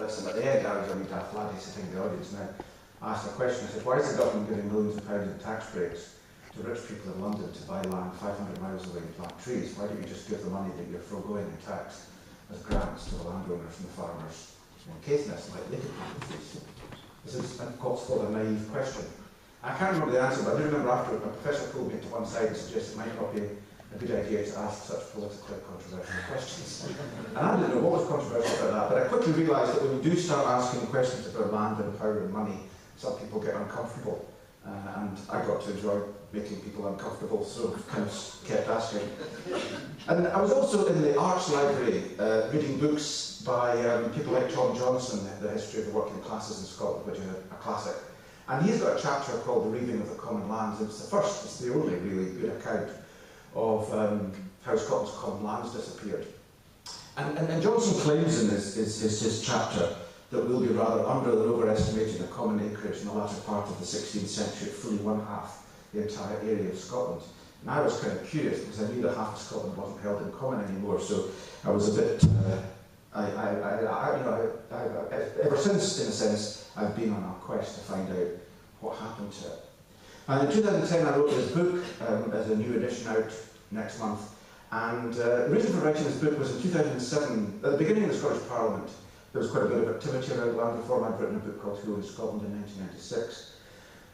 this, and at the end I was a wee daft laddie sitting in the audience, and I asked a question. I said, why is the government giving millions of pounds in tax breaks to rich people in London to buy land 500 miles away and plant trees? Why don't you just give the money that you're foregoing in tax as grants to the landowners and the farmers in Caithness, like they could plant the trees? This is what's called a naive question. I can't remember the answer, but I do remember after a professor pulled me to one side and suggested it might not be a good idea to ask such politically controversial questions. And I didn't know what was controversial about that, but I quickly realised that when you do start asking questions about land and power and money, some people get uncomfortable. And I got to enjoy making people uncomfortable, so kind of kept asking. And I was also in the Arts Library reading books by people like Tom Johnson, The History of the Working Classes in Scotland, which is a classic. And he's got a chapter called The Reaving of the Common Lands. It's the first, it's the only really good account of how Scotland's common lands disappeared. And Johnson claims in his chapter that we'll be rather under than overestimating the common acreage in the latter part of the 16th century, fully one-half the entire area of Scotland. And I was kind of curious because I knew that half of Scotland wasn't held in common anymore, so I was a bit, ever since, in a sense, I've been on a quest to find out what happened to it. And in 2010 I wrote this book as a new edition out next month, and the reason for writing this book was in 2007, at the beginning of the Scottish Parliament, there was quite a bit of activity around land reform. I'd written a book called Who in Scotland in 1996.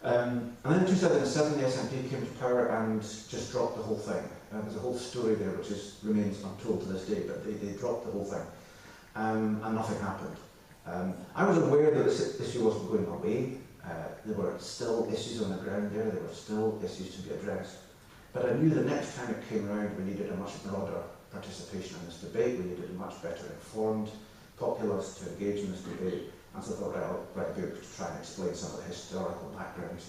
And then in 2007 the SNP came to power and just dropped the whole thing. There's a whole story there which remains untold to this day, but they dropped the whole thing. And nothing happened. I was aware that this issue wasn't going away. There were still issues on the ground there, there were still issues to be addressed. But I knew the next time it came around we needed a much broader participation in this debate, we needed a much better informed populace to engage in this debate, and so I thought, right, I'll write a book to try and explain some of the historical background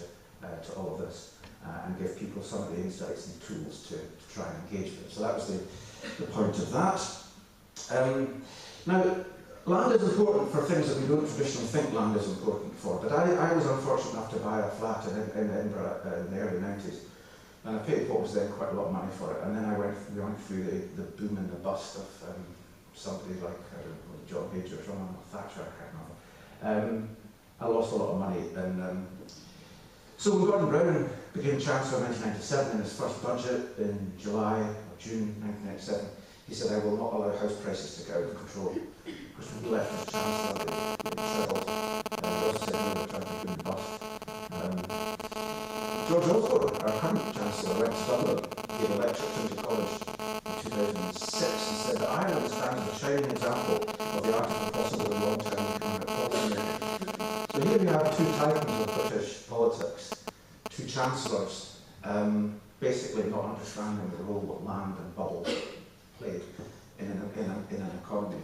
to all of this, and give people some of the insights and tools to try and engage with. So that was the point of that. Now, land is important for things that we don't traditionally think land is important for, but I was unfortunate enough to buy a flat in Edinburgh in the early 90s, and I paid what was then quite a lot of money for it, and then we went through the boom and the bust of somebody like John Page or someone, Thatcher, I can't remember. I lost a lot of money, and so when Gordon Brown became Chancellor in 1997 in his first budget in July or June 1997, he said, I will not allow house prices to get out of control. Because when he left as Chancellor, they tripled. He also said, no, we're trying to keep them bust. George Osborne, our current Chancellor, went to Dublin, gave a lecture at Trinity College in 2006, and said that Ireland stands as a shining example of the art of the possible and long-term economic policy. So here we have two titans of British politics, two Chancellors, basically not understanding the role that land and bubbles played in an economy.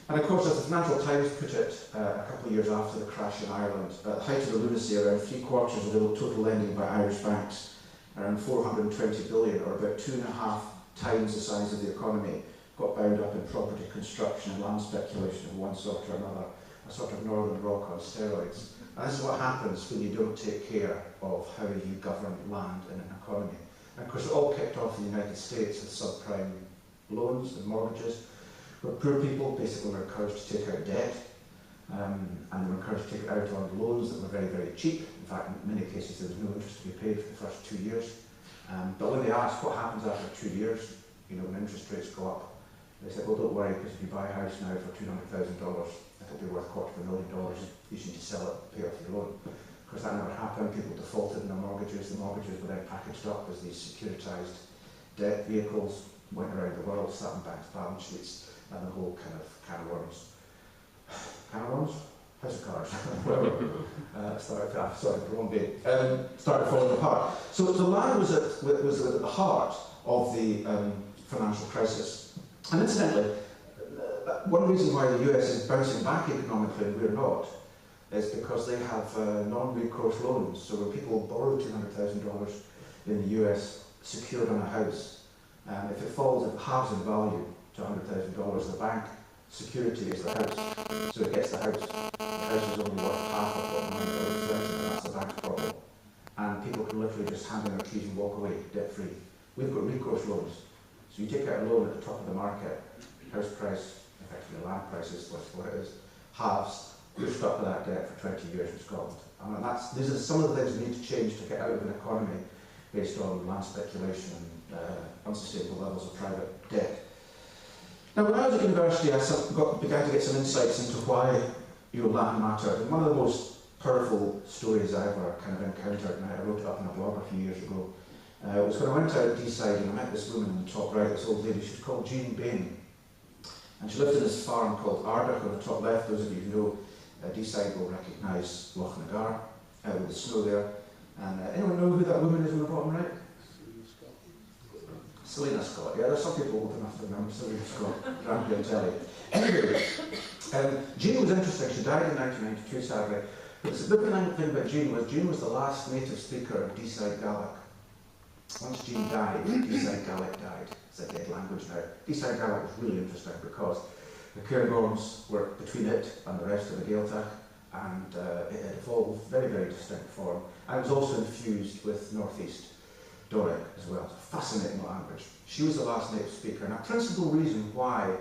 And of course, as the Financial Times put it a couple of years after the crash in Ireland, at the height of the lunacy, around 3/4 of the total lending by Irish banks, around 420 billion, or about 2.5 times the size of the economy, got bound up in property construction and land speculation of one sort or another, a sort of Northern Rock on steroids. And this is what happens when you don't take care of how you govern land in an economy. And of course, it all kicked off in the United States with subprime loans and mortgages, where poor people basically were encouraged to take out debt, and they were encouraged to take it out on loans that were very, very cheap. In fact, in many cases there was no interest to be paid for the first 2 years. But when they asked what happens after 2 years, when interest rates go up, they said, well, don't worry, because if you buy a house now for $200,000, it'll be worth $250,000. You need to sell it, pay off your loan. Of course, that never happened. People defaulted in their mortgages. The mortgages were then packaged up as these securitized debt vehicles, went around the world, sat on banks' balance sheets, and the whole kind of can of worms. Can of worms? House of cards, whatever. Started falling apart. So the land was at the heart of the financial crisis. And incidentally, one reason why the US is bouncing back economically and we're not is because they have non-recourse loans. So when people borrow $200,000 in the US secured on a house, if it falls, it halves in value to $100,000, the bank security is the house. So it gets the house. The house is only worth half of what the money is rented, and that's the bank's problem. And people can literally just hand in their keys and walk away debt-free. We've got recourse loans. So you take out a loan at the top of the market, house price, effectively land price is what it is, halves, you're stuck with that debt for 20 years in Scotland. And these are some of the things we need to change to get out of an economy based on land speculation and unsustainable levels of private debt. Now, when I was at university, I began to get some insights into why land mattered. And one of the most powerful stories I ever kind of encountered, and I wrote it up in a blog a few years ago, was when I went out Deeside and I met this woman in the top right, this old lady. She was called Jean Bain. And she lived in this farm called Ardach on the top left. Those of you who know Deeside will recognise Loch Nagar with the snow there. And anyone know who that woman is on the bottom right? Selina Scott. Yeah, there's some people old enough to remember Selina Scott, Grand and Telly. Anyway, Jean was interesting. She died in 1992, sadly. But the significant thing about Jean was the last native speaker of Deeside Gaelic. Once Jean died, Deeside Gaelic died. It's a dead language now. Deeside Gaelic was really interesting because the Cairngorms were between it and the rest of the Gaeltacht, and it had evolved very, very distinct form. And it was also infused with northeast Doric as well. It's a fascinating language. She was the last native speaker. And a principal reason why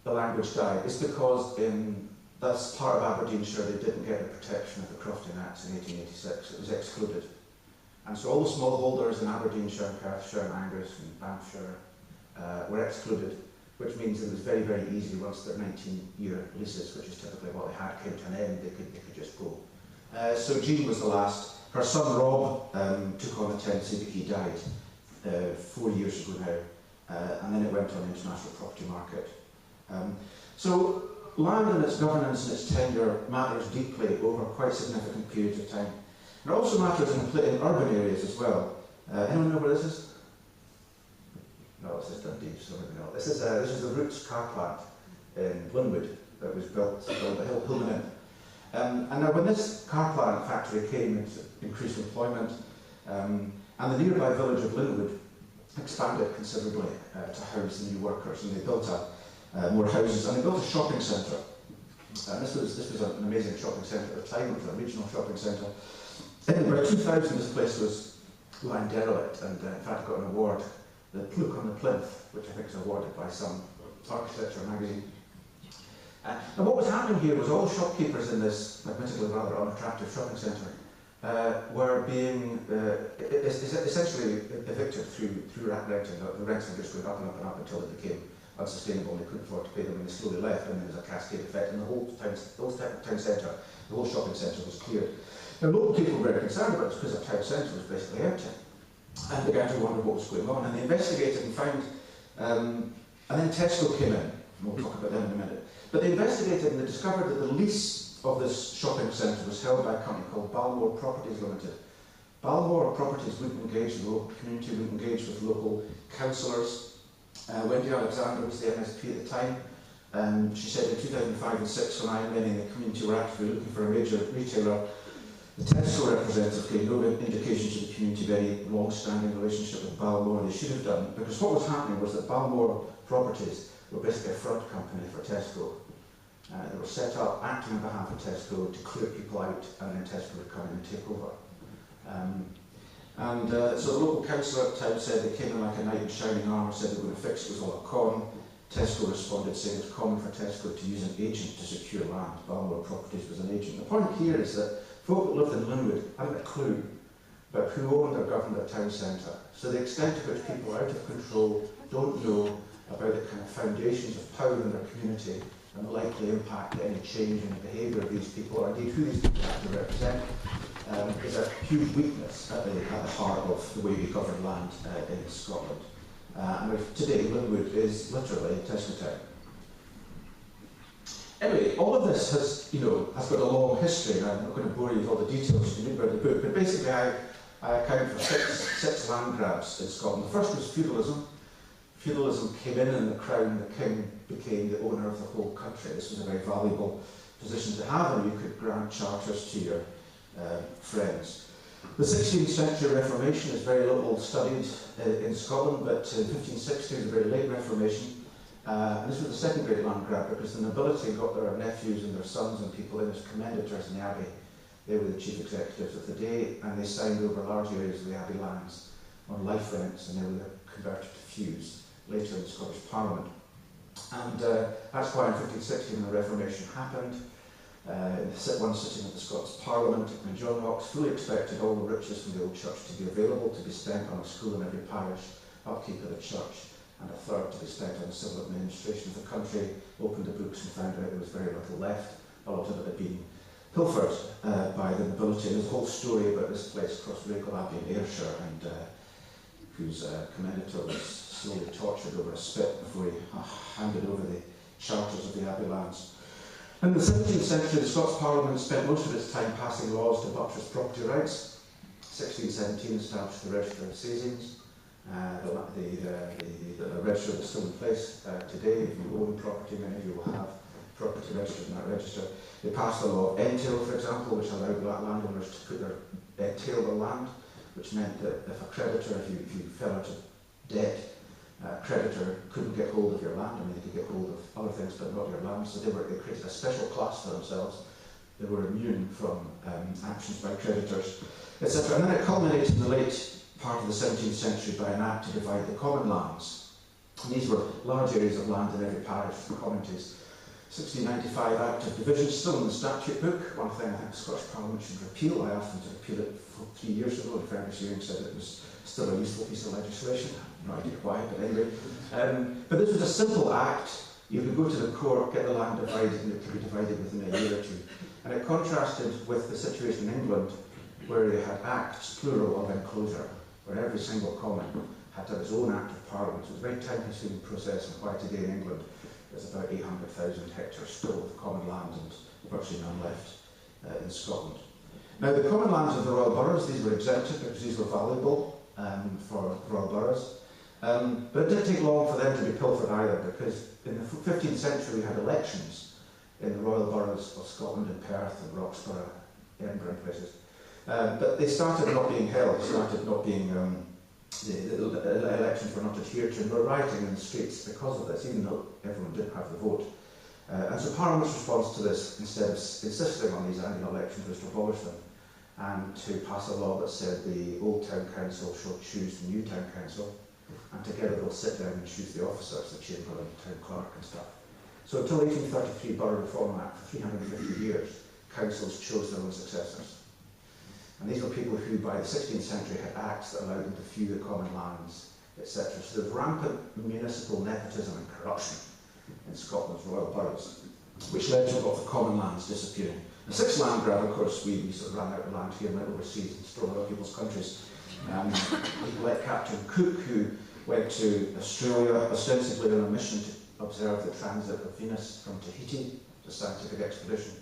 the language died is because in this part of Aberdeenshire they didn't get the protection of the Crofting Acts in 1886. It was excluded. And so all the smallholders in Aberdeenshire, Perthshire, and Angus, and Banffshire were excluded, which means it was very, very easy once their 19-year leases, which is typically what they had, came to an end, they could just go. So Jean was the last. Her son Rob took on the tenancy, but he died 4 years ago now, and then it went on the international property market. So land and its governance and its tenure matters deeply over quite significant periods of time. It also matters in urban areas as well. Anyone know where this is? No, this is Dundee, so maybe not. This is the Roots car plant in Linwood that was built at Hillman Inn. And now when this car plant factory came, it increased employment, and the nearby village of Linwood expanded considerably to house the new workers, and they built more houses, and they built a shopping centre. And this was an amazing shopping centre at the time. It was a regional shopping centre. In about 2000, this place was lying derelict, and in fact got an award, the Pluke on the Plinth, which I think is awarded by some architecture magazine. And what was happening here was all the shopkeepers in this admittedly rather unattractive shopping centre were being essentially evicted through rat renting. The rents were just going up and up and up until it became unsustainable and they couldn't afford to pay them, and they slowly left, and there was a cascade effect, and the whole town centre, the whole shopping centre was cleared. Now, local people were very concerned about this because the town centre was basically empty, and began to wonder what was going on, and they investigated and found, and then Tesco came in, and we'll talk about them in a minute, but they investigated and they discovered that the lease of this shopping centre was held by a company called Balmore Properties Limited. Balmore Properties wouldn't engage with the local community, wouldn't engage with local councillors. Wendy Alexander was the MSP at the time. She said in 2005 and 2006, when I and many in the community were actively looking for a major retailer, the Tesco representative gave no indication to the community of any long-standing relationship with Balmore. They should have done, because what was happening was that Balmore Properties were basically a front company for Tesco. They were set up acting on behalf of Tesco to clear people out, and then Tesco would come in and take over. So the local councillor at the time said they came in like a knight in shining armour, said they were going to fix it, was all a con. Tesco responded saying it's common for Tesco to use an agent to secure land. Balmore Properties was an agent. The point here is that folk that lived in Linwood hadn't a clue about who owned or governed their town centre. So the extent to which people are out of control don't know about the kind of foundations of power in their community and the likely impact that any change in the behaviour of these people, or indeed who these people actually represent, is a huge weakness at the heart of the way we govern land in Scotland. And today, Linwood is literally Tesco Town. Anyway, all of this has got a long history, and I'm not going to bore you with all the details you can read about the book, but basically I account for six land grabs in Scotland. The first was feudalism. Feudalism came in and the crown, the king, became the owner of the whole country. This was a very valuable position to have, and you could grant charters to your friends. The 16th century Reformation is very little studied in Scotland, but 1560 is a very late Reformation. And this was the second great land grab, because the nobility got their nephews and their sons and people in as commendators in the Abbey. They were the chief executives of the day, and they signed over large areas of the Abbey lands on life rents, and they were converted to feus later in the Scottish Parliament. And that's why in 1560, when the Reformation happened, one sitting of the Scots Parliament, and John Knox fully expected all the riches from the old church to be available to be spent on a school in every parish, upkeep of the church, and a third to be spent on the civil administration of the country. Opened the books and found out there was very little left. A lot of it had been pilfered by the nobility. And there's a whole story about this place across Rakel Abbey in Ayrshire, and whose commendator was slowly tortured over a spit before he handed over the charters of the Abbey lands. In the 17th century, the Scots Parliament spent most of its time passing laws to buttress property rights. 1617 established the Register of Seizings. The register is still in place today. If you own property, many of you will have property registered in that register. They passed the law of entail, for example, which allowed landowners to put their entail their land, which meant that if a creditor, if you fell into debt, a creditor couldn't get hold of your land. I mean, they could get hold of other things, but not your land. So they created a special class for themselves. They were immune from actions by creditors, etc. And then it culminated in the late part of the 17th century by an act to divide the common lands. And these were large areas of land in every parish for communities. 1695 Act of Division, still in the statute book. One thing I think the Scottish Parliament should repeal. I asked them to repeal it 3 years ago, and Fergus Ewing said it was still a useful piece of legislation. No idea why, but anyway. But this was a simple act. You could go to the court, get the land divided, and it could be divided within a year or two. And it contrasted with the situation in England, where they had acts, plural, of enclosure, where every single common had to have its own act of parliament. So it was a very time-consuming process, and why today in England there's about 800,000 hectares still of common land and virtually none left in Scotland. Now, the common lands of the royal boroughs, these were exempted because these were valuable for royal boroughs. But it didn't take long for them to be pilfered either, because in the 15th century we had elections in the royal boroughs of Scotland, in Perth and Roxburgh, Edinburgh and places. But they started not being held, they started not being, the elections were not adhered to, and were rioting in the streets because of this, even though everyone didn't have the vote. And so Parliament's response to this, instead of insisting on these annual elections, was to abolish them and to pass a law that said the old town council shall choose the new town council, and together they'll sit down and choose the officers, the chamberlain, town clerk and stuff. So until 1833 Borough Reform Act, for 350 years, councils chose their own successors. And these were people who, by the 16th century, had acts that allowed them to few the common lands, etc. So there was rampant municipal nepotism and corruption in Scotland's royal boroughs, which led to a lot of the common lands disappearing. The sixth land grab, of course, we sort of ran out of land here and went overseas and stole other people's countries. People like Captain Cook, who went to Australia ostensibly on a mission to observe the transit of Venus from Tahiti, a scientific expedition,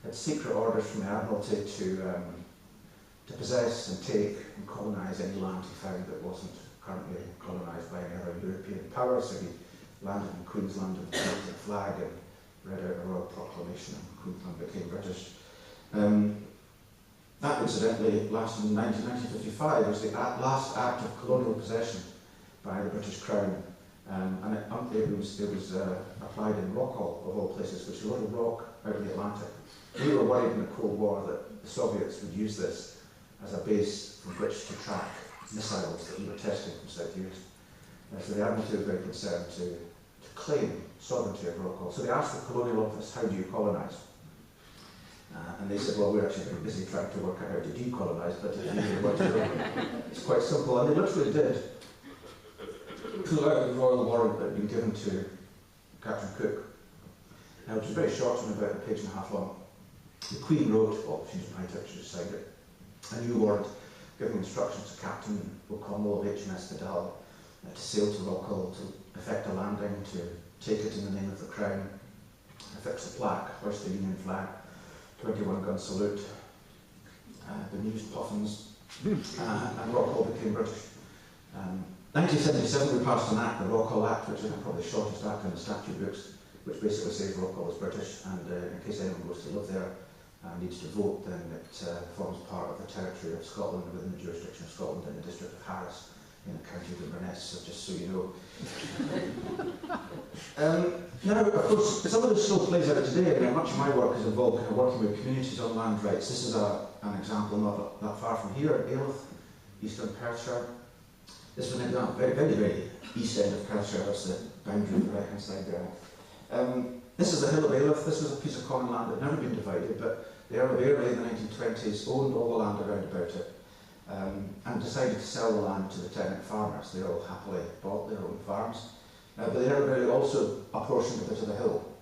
had secret orders from the Admiralty to possess and take and colonise any land he found that wasn't currently colonised by any other European power. So he landed in Queensland and planted a flag and read out a royal proclamation, and Queensland became British. That incidentally lasted in 1955. It was the last act of colonial possession by the British Crown, and it was applied in Rockall, of all places, which is a little rock out of the Atlantic. We were worried in the Cold War that the Soviets would use this as a base from which to track missiles that we were testing from South East. So the Admiralty was very concerned to claim sovereignty of Rockall. So they asked the Colonial Office, how do you colonise? And they said, well, we're actually very busy trying to work out how to decolonise, but if you really want to know, it's quite simple. And they literally did pull out the royal warrant that had been given to Captain Cook. Now, it was very short, and about a page and a half long. The Queen wrote, well, she didn't write it, she just signed it, a new warrant giving instructions to Captain O'Connell of HMS Vidal to sail to Rockall, to effect a landing, to take it in the name of the Crown, affix a plaque, hoist the Union flag, 21-gun salute, bemused puffins, and Rockall became British. 1977 we passed an act, the Rockall Act, which is probably the shortest act in the statute books, which basically says Rockall is British, and in case anyone goes to live there and needs to vote, then it forms part of the territory of Scotland within the jurisdiction of Scotland in the district of Harris in the county of Inverness, so just so you know. Now, of course, some of this still plays out today. I mean, much of my work is involved in working with communities on land rights. This is an example not that far from here, at Ailith, Eastern Perthshire. This was an example, very, very, very east end of Perthshire. That's the boundary on the right hand side there. This is the Hill of Ailith. This was a piece of common land that had never been divided, but the Earl of Airlie in the 1920s owned all the land around about it, and decided to sell the land to the tenant farmers. They all happily bought their own farms, but the Earl of Airlie also apportioned a bit of the hill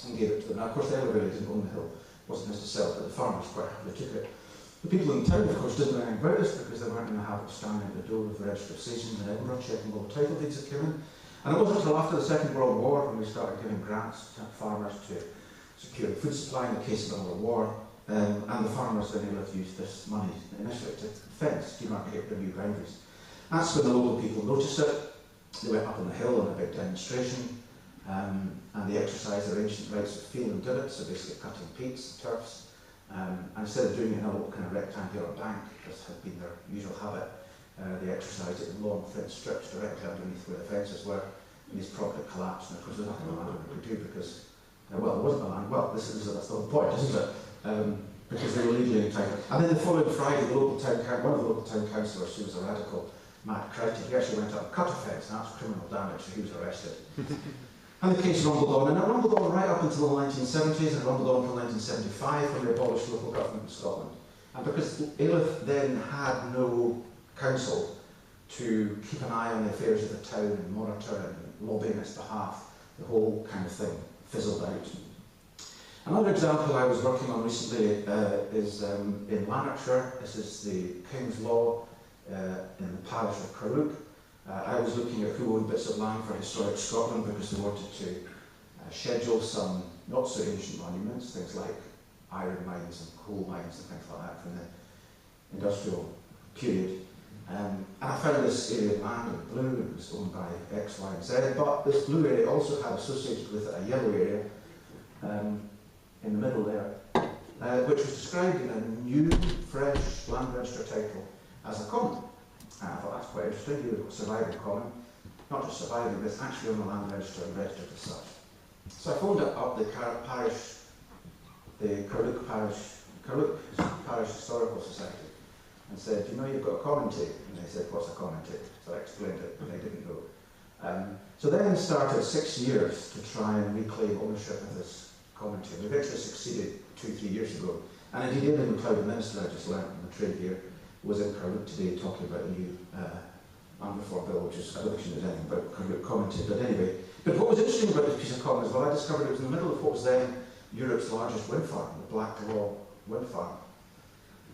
and gave it to them. Now, of course, the Earl of Airlie didn't own the hill, wasn't his to sell, but the farmers quite happily took it. The people in town, of course, didn't know anything about this because they weren't in the habit of standing at the door of the Register of Stations in Edinburgh checking all the title deeds that came in. And it wasn't until after the Second World War when we started giving grants to farmers to secure food supply in the case of another war, and the farmers in Ailith used this money initially to fence, demarcate their new boundaries. That's when the local people noticed it. They went up on the hill on a big demonstration, and they exercised their ancient rights of field and divot, so basically cutting peats and turfs. And instead of doing it in a little kind of rectangular bank, as had been their usual habit, they exercised it in long, thin strips directly underneath where the fences were, and these properly collapsed. And of course, there's nothing the landowner could do because, well, there wasn't a land. Well, that's the whole point, isn't it? Because they were legally entitled. And then the following Friday, one of the local town councillors, who was a radical, Matt Crichton, he actually went up and cut a fence, and that's criminal damage, so he was arrested. And the case rumbled on, and it rumbled on right up until the 1970s, and rumbled on until 1975 when they abolished local government in Scotland. And because Ailith then had no council to keep an eye on the affairs of the town and monitor and lobby on its behalf, the whole kind of thing fizzled out. Another example I was working on recently is in Lanarkshire. This is the King's Law in the parish of Carluke. I was looking at who owned bits of land for historic Scotland because they wanted to schedule some not so ancient monuments, things like iron mines and coal mines and things like that from the industrial period. And I found this area of land in blue, and it was owned by X, Y, and Z, but this blue area also had associated with it a yellow area in the middle there, which was described in a new, fresh land register title as a common. And I thought that's quite interesting. Here we've got surviving common, not just surviving, but it's actually on the land register and registered as such. So I phoned up the parish, the Carluke Parish Historical Society, and said, you know, you've got a commentary. And they said, what's a commentary? So I explained it, but they didn't know. So then started 6 years to try and reclaim ownership of this commentary. We eventually succeeded 2-3 years ago. And indeed, Aidan McLeod, the minister I just learned on the trade here, was in Carluke today talking about the new land reform bill, which is, I don't think she knows anything about Carluke commentary, but anyway. But what was interesting about this piece of common is, well, I discovered it was in the middle of what was then Europe's largest wind farm, the Blacklaw wind farm.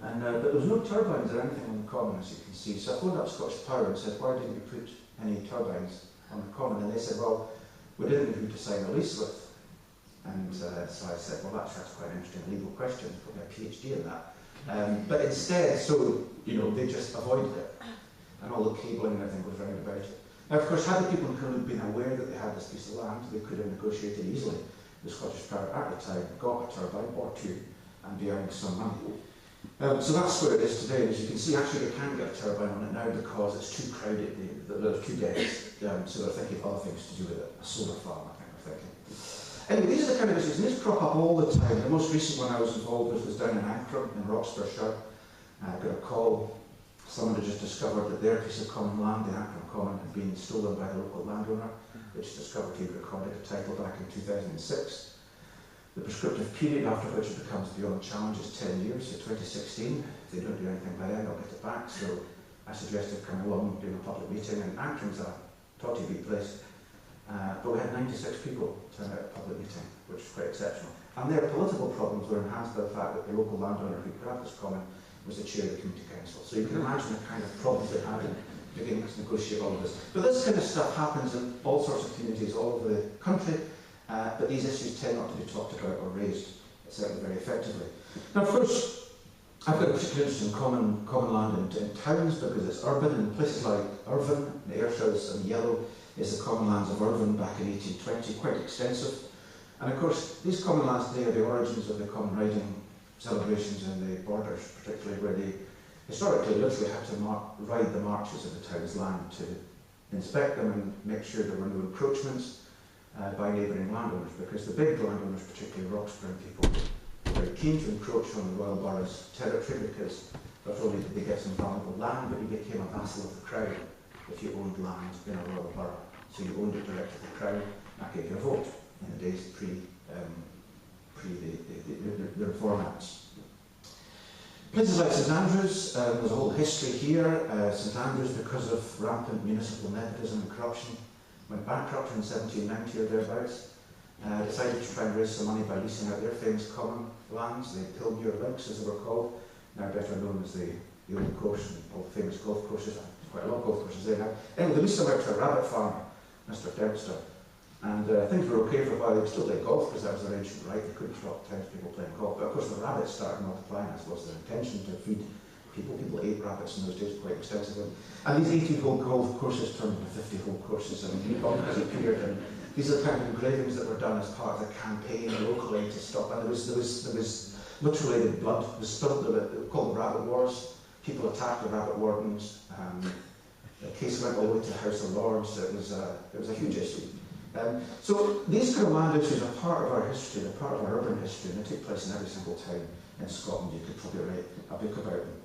And, but there was no turbines or anything on the common, as you can see. So I phoned up Scottish Power and said, why didn't you put any turbines on the common? And they said, well, we didn't know who to sign a lease with. And so I said, well, that's quite an interesting legal question, probably a PhD in that. But instead, so, you know, they just avoided it. And all the cabling and everything was round about it. Now, of course, had the people in Carluke been aware that they had this piece of land, they could have negotiated easily. The Scottish Power at the time got a turbine or two and be earning some money. So that's where it is today. And as you can see, actually, they can't get a turbine on it now because it's too crowded. There's too dense. So they're thinking of other things to do with it. A solar farm, I think they're thinking. Anyway, these are the kind of issues, and these crop up all the time. The most recent one I was involved with was down in Ancrum in Roxburghshire. I got a call. Someone had just discovered that their piece of common land, the Ancrum Common, had been stolen by the local landowner, which discovered he'd recorded a title back in 2006. The prescriptive period after which it becomes beyond challenge is 10 years, so 2016. If they don't do anything by then, they'll get it back. So I suggested come along, doing a public meeting, and Ancrum's a totally big place. But we had 96 people turn out at a public meeting, which was quite exceptional. And their political problems were enhanced by the fact that the local landowner who grabbed this common was the chair of the community council. So you can imagine the kind of problems they had in beginning to negotiate all of this. But this kind of stuff happens in all sorts of communities all over the country, but these issues tend not to be talked about or raised, certainly very effectively. Now, of course, I've got a particular interest in common land in towns because it's urban, and places like Irvine, the Ayrshouse and Yellow is the common lands of Irvine back in 1820, quite extensive. And of course, these common lands today are the origins of the common riding celebrations in the borders, particularly where they historically literally had to ride the marches of the town's land to inspect them and make sure there were no encroachments by neighbouring landowners, because the big landowners, particularly Roxburgh people, were very keen to encroach on the Royal Borough's territory because not only did they get some valuable land, but he became a vassal of the crown. if you owned land in a royal borough. So you owned it direct to the Crown, that gave you a vote in the days pre the Reform Acts. Places like St Andrews, there's a whole history here. St Andrews, because of rampant municipal nepotism and corruption, went bankrupt in 1790 or thereabouts. Decided to try and raise some money by leasing out their famous common lands, the Pilmuir Links as they were called, now better known as the Old Course and all the famous golf courses. There's quite a lot of golf courses there now. Anyway, they leased them out to a rabbit farmer, Mr Dempster. And things were okay for a while. They could still play golf because that was their ancient right. They couldn't stop townspeople playing golf. But of course the rabbits started multiplying, as was their intention, to feed people. People ate rabbits in those days quite extensively. And these 18-hole golf courses turned into 50-hole courses, and new bunkers appeared. And these are the kind of engravings that were done as part of the campaign locally to stop. And there was literally the blood was spilled. They were called the Rabbit Wars. People attacked the rabbit wardens. The case went all the way to the House of Lords. It was a huge issue. So these kind of land issues are part of our history, they're part of our urban history, and they take place in every single town in Scotland. You could probably write a book about them.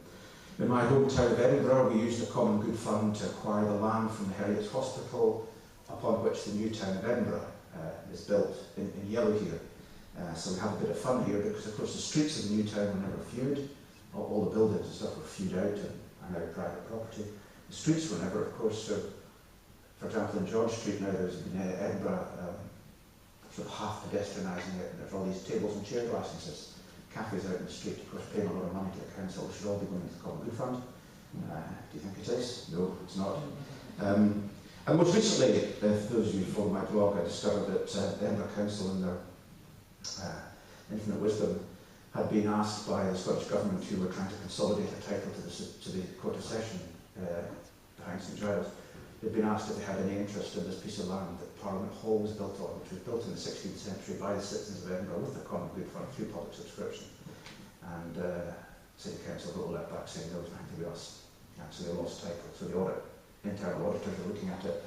In my hometown of Edinburgh, we used a common good fund to acquire the land from the Heriot's Hospital, upon which the new town of Edinburgh is built in yellow here. So we have a bit of fun here because, of course, the streets of the new town were never viewed. All the buildings and stuff were viewed out and are now private property. The streets were never, of course, for example, in George Street now, there's in Edinburgh sort of half pedestrianising it, and there's all these tables and chair licenses, cafes out in the street, of course, paying a lot of money to the council. It should all be going into the Common Good Fund. Do you think it is? No, it's not. And most recently, for those of you who follow my blog, I discovered that the Edinburgh Council, in their infinite wisdom, had been asked by the Scottish Government, who were trying to consolidate a title to the Court of Session behind St Giles. They'd been asked if they had any interest in this piece of land that Parliament Hall was built on, which was built in the 16th century by the citizens of Edinburgh with the Common Good Fund through public subscription. And City Council wrote a letter back saying there was nothing to be us. Actually, a lost title. So the internal auditors are looking at it.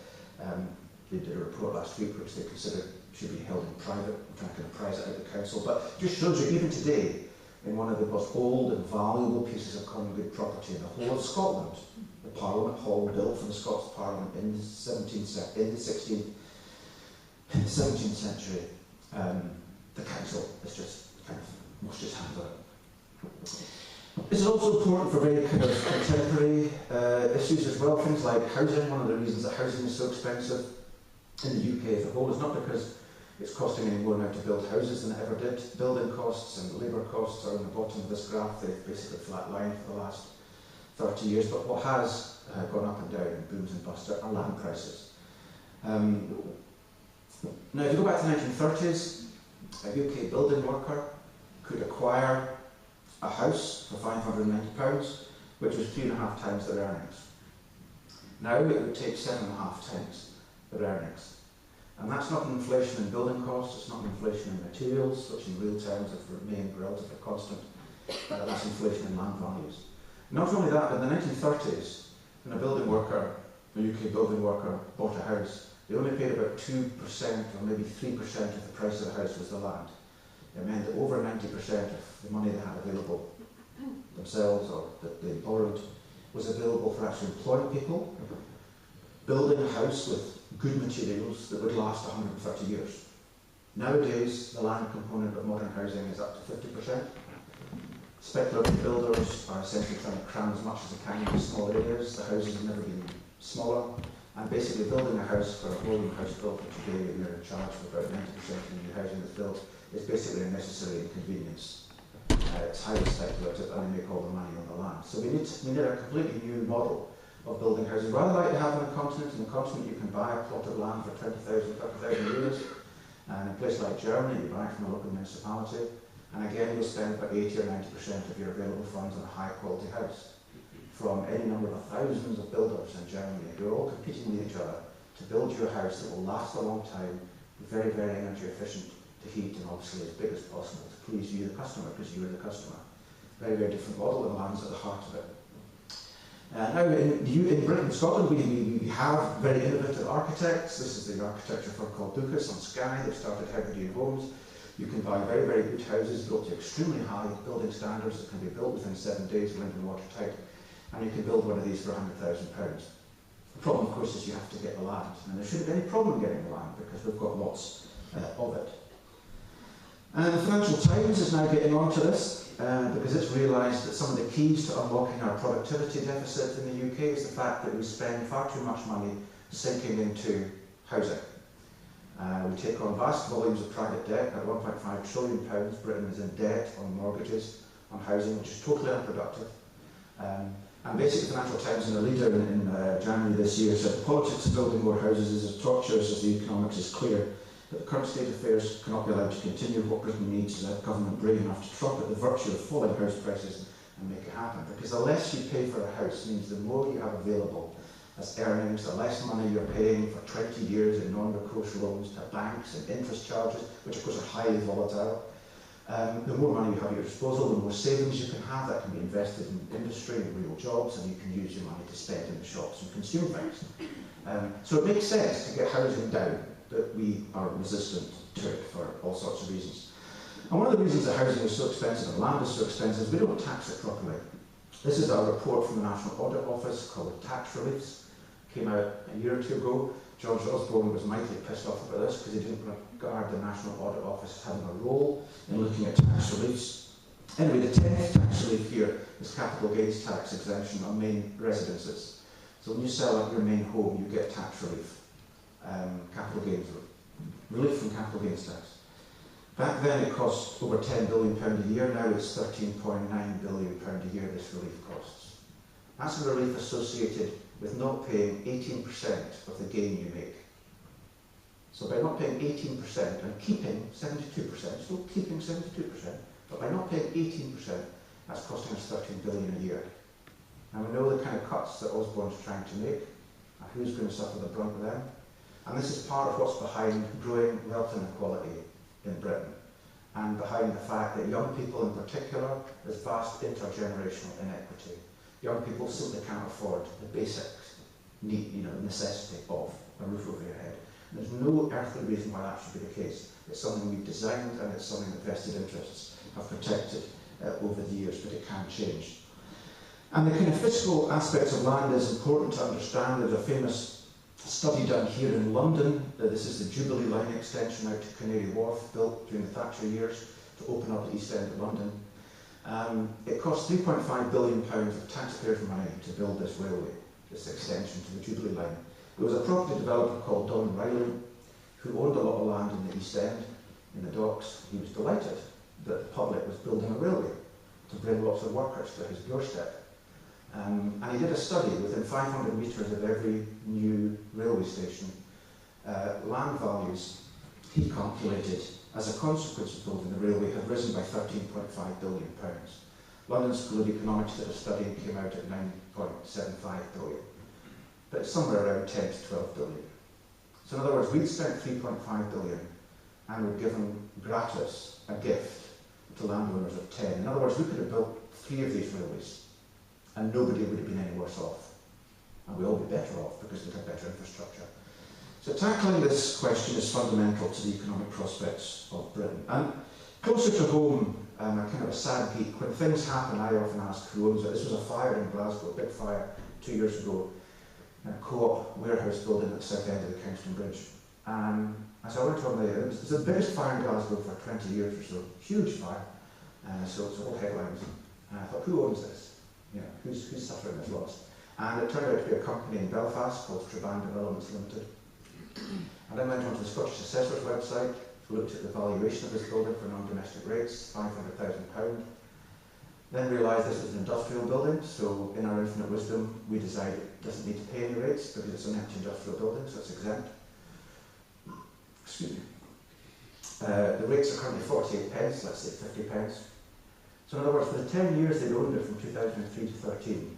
They did a report last week which they considered should be held in private, trying to prize it out of the council. But it just shows you, even today, in one of the most old and valuable pieces of common good property in the whole of Scotland, the Parliament Hall built for the Scots Parliament in the 17th century, the council has just kind of washed its hands on it. This is also important for very kind of contemporary issues as well, things like housing. One of the reasons that housing is so expensive in the UK as a whole is not because it's costing any more now to build houses than it ever did. Building costs and labour costs are on the bottom of this graph. They've basically flatlined for the last 30 years, but what has gone up and down in booms and busts are land prices. Now, if you go back to the 1930s, a UK building worker could acquire a house for £590, which was 3.5 times their earnings. Now it would take 7.5 times their earnings. And that's not an inflation in building costs, it's not an inflation in materials, which in real terms have remained relatively constant. That's inflation in land values. Not only that, but in the 1930s, when a building worker, a UK building worker, bought a house, they only paid about 2% or maybe 3% of the price of the house was the land. It meant that over 90% of the money they had available themselves or that they borrowed was available for actually employing people, building a house with good materials that would last 130 years. Nowadays, the land component of modern housing is up to 50%. Speculative builders are essentially trying to cram as much as they can into small areas. The houses have never been smaller. And basically building a house for a whole house built today, you're in charge for about 90% of the new housing that's built, is basically a necessary inconvenience. It's highly speculative and they make all the money on the land. So we need a completely new model of building housing. Rather like they have on the continent. In the continent you can buy a plot of land for 20,000, 30,000 euros. And in a place like Germany you buy from a local municipality. And again you'll spend about 80 or 90% of your available funds on a high quality house. From any number of thousands of builders in Germany who are all competing with each other to build you a house that will last a long time, very, very energy efficient to heat and obviously as big as possible to please you, the customer, because you are the customer. Very, very different model, and land's at the heart of it. Now, in Britain and Scotland, we have very innovative architects. This is the architecture firm called Lucas on Skye. They've started Hebridean homes. You can buy very, very good houses built to extremely high building standards that can be built within 7 days, wind and watertight. And you can build one of these for £100,000. The problem, of course, is you have to get the land, and there shouldn't be any problem getting the land because we've got lots of it. And the Financial Times is now getting onto this because it's realised that some of the keys to unlocking our productivity deficit in the UK is the fact that we spend far too much money sinking into housing. We take on vast volumes of private debt. At £1.5 trillion, Britain is in debt on mortgages, on housing, which is totally unproductive. And basically, the Financial Times, in a leader in January this year, said the politics of building more houses is as tortuous as the economics is clear, that the current state of affairs cannot be allowed to continue. What Britain needs is a government brave enough to trumpet the virtue of falling house prices and make it happen. Because the less you pay for a house means the more you have available as earnings, the less money you're paying for 20 years in non-recourse loans to banks and interest charges, which of course are highly volatile. The more money you have at your disposal, the more savings you can have. That can be invested in industry and real jobs, and you can use your money to spend in the shops and consume things. So it makes sense to get housing down, but we are resistant to it for all sorts of reasons. And one of the reasons that housing is so expensive and land is so expensive is we don't tax it properly. This is a report from the National Audit Office called Tax Reliefs. Came out a year or two ago. George Osborne was mightily pissed off about this because he didn't regard the National Audit Office as having a role in looking at tax reliefs. Anyway, the 10th tax relief here is capital gains tax exemption on main residences. So when you sell up your main home, you get tax relief, capital gains relief from capital gains tax. Back then it cost over £10 billion a year, now it's £13.9 billion a year this relief costs. That's a relief associated with not paying 18% of the gain you make. So by not paying 18% and keeping 72%, still keeping 72%, but by not paying 18%, that's costing us £13 billion a year. Now we know the kind of cuts that Osborne's trying to make, and who's going to suffer the brunt of them. And this is part of what's behind growing wealth inequality in Britain, and behind the fact that young people in particular, there's vast intergenerational inequity. Young people simply can't afford the basic necessity of a roof over your head. And there's no earthly reason why that should be the case. It's something we've designed, and it's something that vested interests have protected over the years, but it can change. And the kind of fiscal aspects of land is important to understand. There's a famous study done here in London. This is the Jubilee Line extension out to Canary Wharf, built during the Thatcher years to open up the East End of London. It cost £3.5 billion of taxpayers' money to build this railway, this extension to the Jubilee Line. There was a property developer called Don Riley who owned a lot of land in the East End, in the docks. He was delighted that the public was building a railway to bring lots of workers to his doorstep. And he did a study within 500 metres of every new railway station. Land values, he calculated, as a consequence of building the railway, had risen by £13.5 billion. London School of Economics did a study and came out at £9.75 billion. But it's somewhere around 10 to 12 billion. So in other words, we'd spent £3.5 billion and were given gratis a gift to landowners of 10. In other words, we could have built 3 of these railways and nobody would have been any worse off. And we'd all be better off because we'd have better infrastructure. So tackling this question is fundamental to the economic prospects of Britain. And closer to home, I'm kind of a sad geek. When things happen, I often ask who owns it. This was a fire in Glasgow, a big fire 2 years ago, in a co-op warehouse building at the south end of the Kingston Bridge. As I went on there, it was the biggest fire in Glasgow for 20 years or so, huge fire. So it's all headlines. And I thought, who owns this? You know, who's suffering this loss? And it turned out to be a company in Belfast called Treban Developments Limited. And then went onto the Scottish Assessor's website, looked at the valuation of this building for non-domestic rates, £500,000. Then realised this was an industrial building, so in our infinite wisdom, we decided it doesn't need to pay any rates because it's an empty industrial building, so it's exempt. Excuse me. The rates are currently 48 pence, let's say 50 pence. So in other words, for the 10 years they'd owned it from 2003 to 13,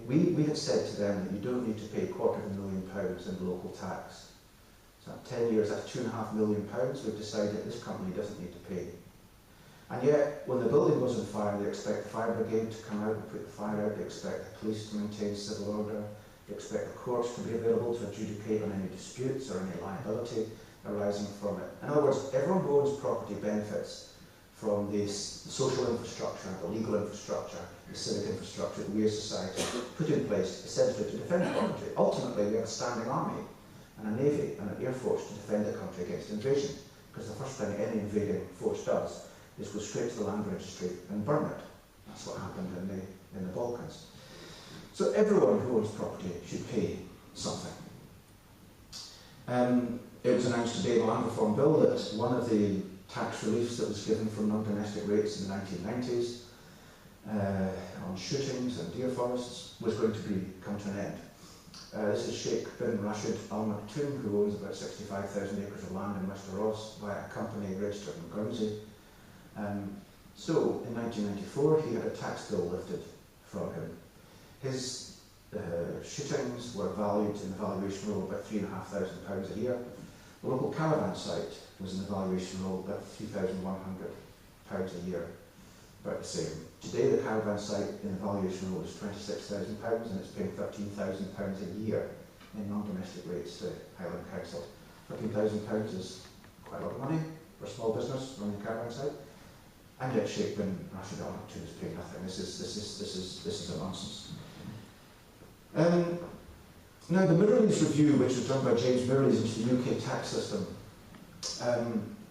we had said to them that you don't need to pay £250,000 in local tax. So at 10 years, that's £2.5 million. We've decided this company doesn't need to pay. And yet, when the building goes on fire, they expect the fire brigade to come out and put the fire out, they expect the police to maintain civil order, they expect the courts to be available to adjudicate on any disputes or any liability arising from it. In other words, everyone who owns property benefits from the social infrastructure, the legal infrastructure, the civic infrastructure that we as society put in place essentially to defend the country. Ultimately, we have a standing army and a navy and an air force to defend the country against invasion, because the first thing any invading force does is go straight to the land registry and burn it. That's what happened in the Balkans. So everyone who owns property should pay something. It was announced today in the Land Reform Bill that one of the tax reliefs that was given from non-domestic rates in the 1990s on shootings and deer forests was going to come to an end. This is Sheikh bin Rashid Al Maktoum, who owns about 65,000 acres of land in Westeros via a company registered in Guernsey. So in 1994 he had a tax bill lifted from him. His shootings were valued in the valuation roll about £3,500 a year. The local caravan site was in the valuation roll about £3,100 a year, about the same. Today the caravan site in the valuation roll is £26,000 and it's paying £13,000 a year in non-domestic rates to Highland Council. £13,000 is quite a lot of money for a small business running a caravan site, and yet Sheikh bin Rashid Al Maktoum is paying nothing. This is a nonsense. Now, the Mirrlees review, which was done by James Mirrlees into the UK tax system,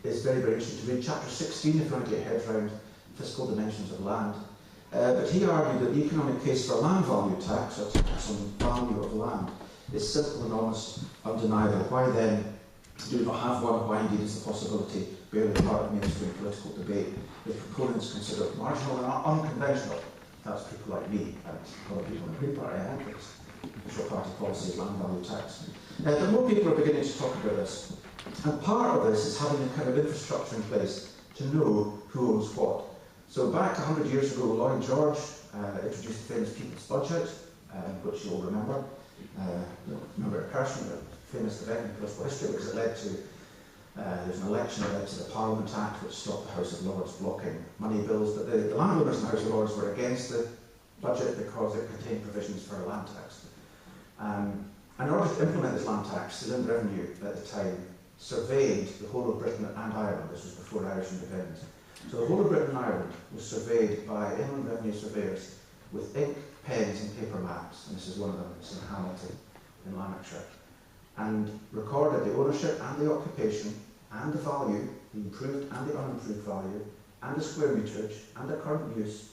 is very, very interesting to read. Chapter 16, if you want to get your head around fiscal dimensions of land. But he argued that the economic case for a land value tax, or tax on the value of land, is simple and honest, undeniable. Why then do we not have one? Why indeed is the possibility barely part of mainstream political debate that proponents consider marginal and unconventional? That's people like me and other people in the Green Party and Angus. Official party policy is land value tax. But more people are beginning to talk about this. And part of this is having a kind of infrastructure in place to know who owns what. So back 100 years ago, Lloyd George introduced the famous People's Budget, which you'll remember. Remember it personally, a famous event in political history because it led to there's an election that led to the Parliament Act, which stopped the House of Lords blocking money bills, but the landowners in the House of Lords were against the budget because it contained provisions for a land tax. And in order to implement this land tax, the Inland Revenue at the time surveyed the whole of Britain and Ireland. This was before Irish independence. So the whole of Britain and Ireland was surveyed by Inland Revenue surveyors with ink, pens and paper maps, and this is one of them, it's in Hamilton in Lanarkshire, and recorded the ownership and the occupation and the value, the improved and the unimproved value, and the square meterage and the current use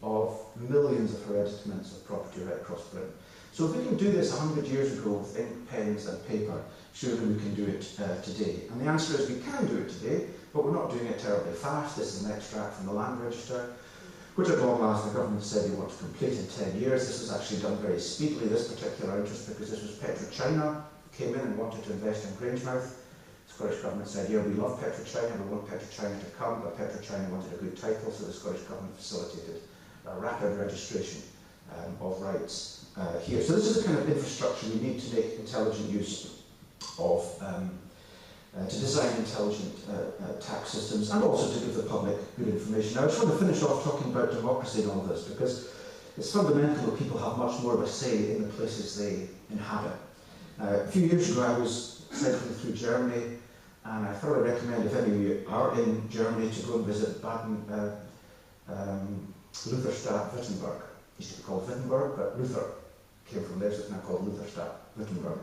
of millions of hereditaments of property right across Britain. So if we can do this 100 years ago with ink, pens and paper, surely we can do it today. And the answer is we can do it today, but we're not doing it terribly fast. This is an extract from the Land Register, which at long last the government said they want to complete in 10 years. This was actually done very speedily, this particular interest, because this was PetroChina, came in and wanted to invest in Grangemouth. The Scottish government said, yeah, we love PetroChina, we want PetroChina to come, but PetroChina wanted a good title, so the Scottish government facilitated a rapid registration of rights here. So this is the kind of infrastructure we need to make intelligent use of, to design intelligent tax systems, and also to give the public good information. Now I just want to finish off talking about democracy and all this, because it's fundamental that people have much more of a say in the places they inhabit. A few years ago I was cycling through Germany, and I thoroughly recommend if any of you are in Germany to go and visit Lutherstadt, Wittenberg. It used to be called Wittenberg, but Luther came from there, so it's now called Lutherstadt, Wittenberg.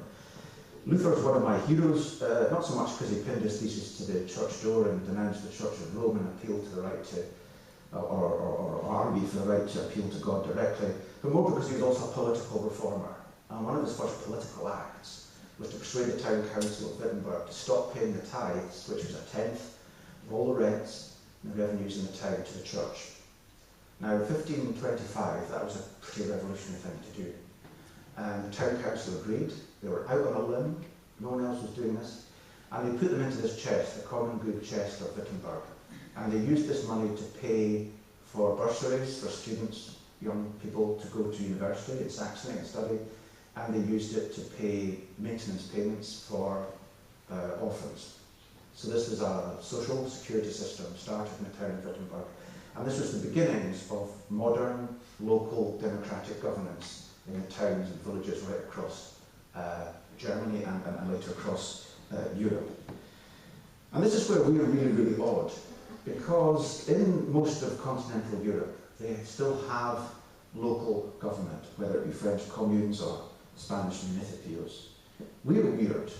Luther is one of my heroes, not so much because he pinned his thesis to the church door and denounced the Church of Rome and appealed to the right to, or argued for the right to appeal to God directly, but more because he was also a political reformer. And one of his first political acts was to persuade the town council of Wittenberg to stop paying the tithes, which was a tenth of all the rents and the revenues in the town, to the church. Now, in 1525, that was a pretty revolutionary thing to do. And the town council agreed. They were out on a limb, no one else was doing this, and they put them into this chest, the common good chest of Wittenberg. And they used this money to pay for bursaries for students, young people, to go to university in Saxony and study, and they used it to pay maintenance payments for orphans. So this was a social security system started in the town of Wittenberg, and this was the beginnings of modern, local, democratic governance in the towns and villages right across Germany and later across Europe. And this is where we are really, really odd. because in most of continental Europe, they still have local government, whether it be French communes or Spanish municipios. We're weird.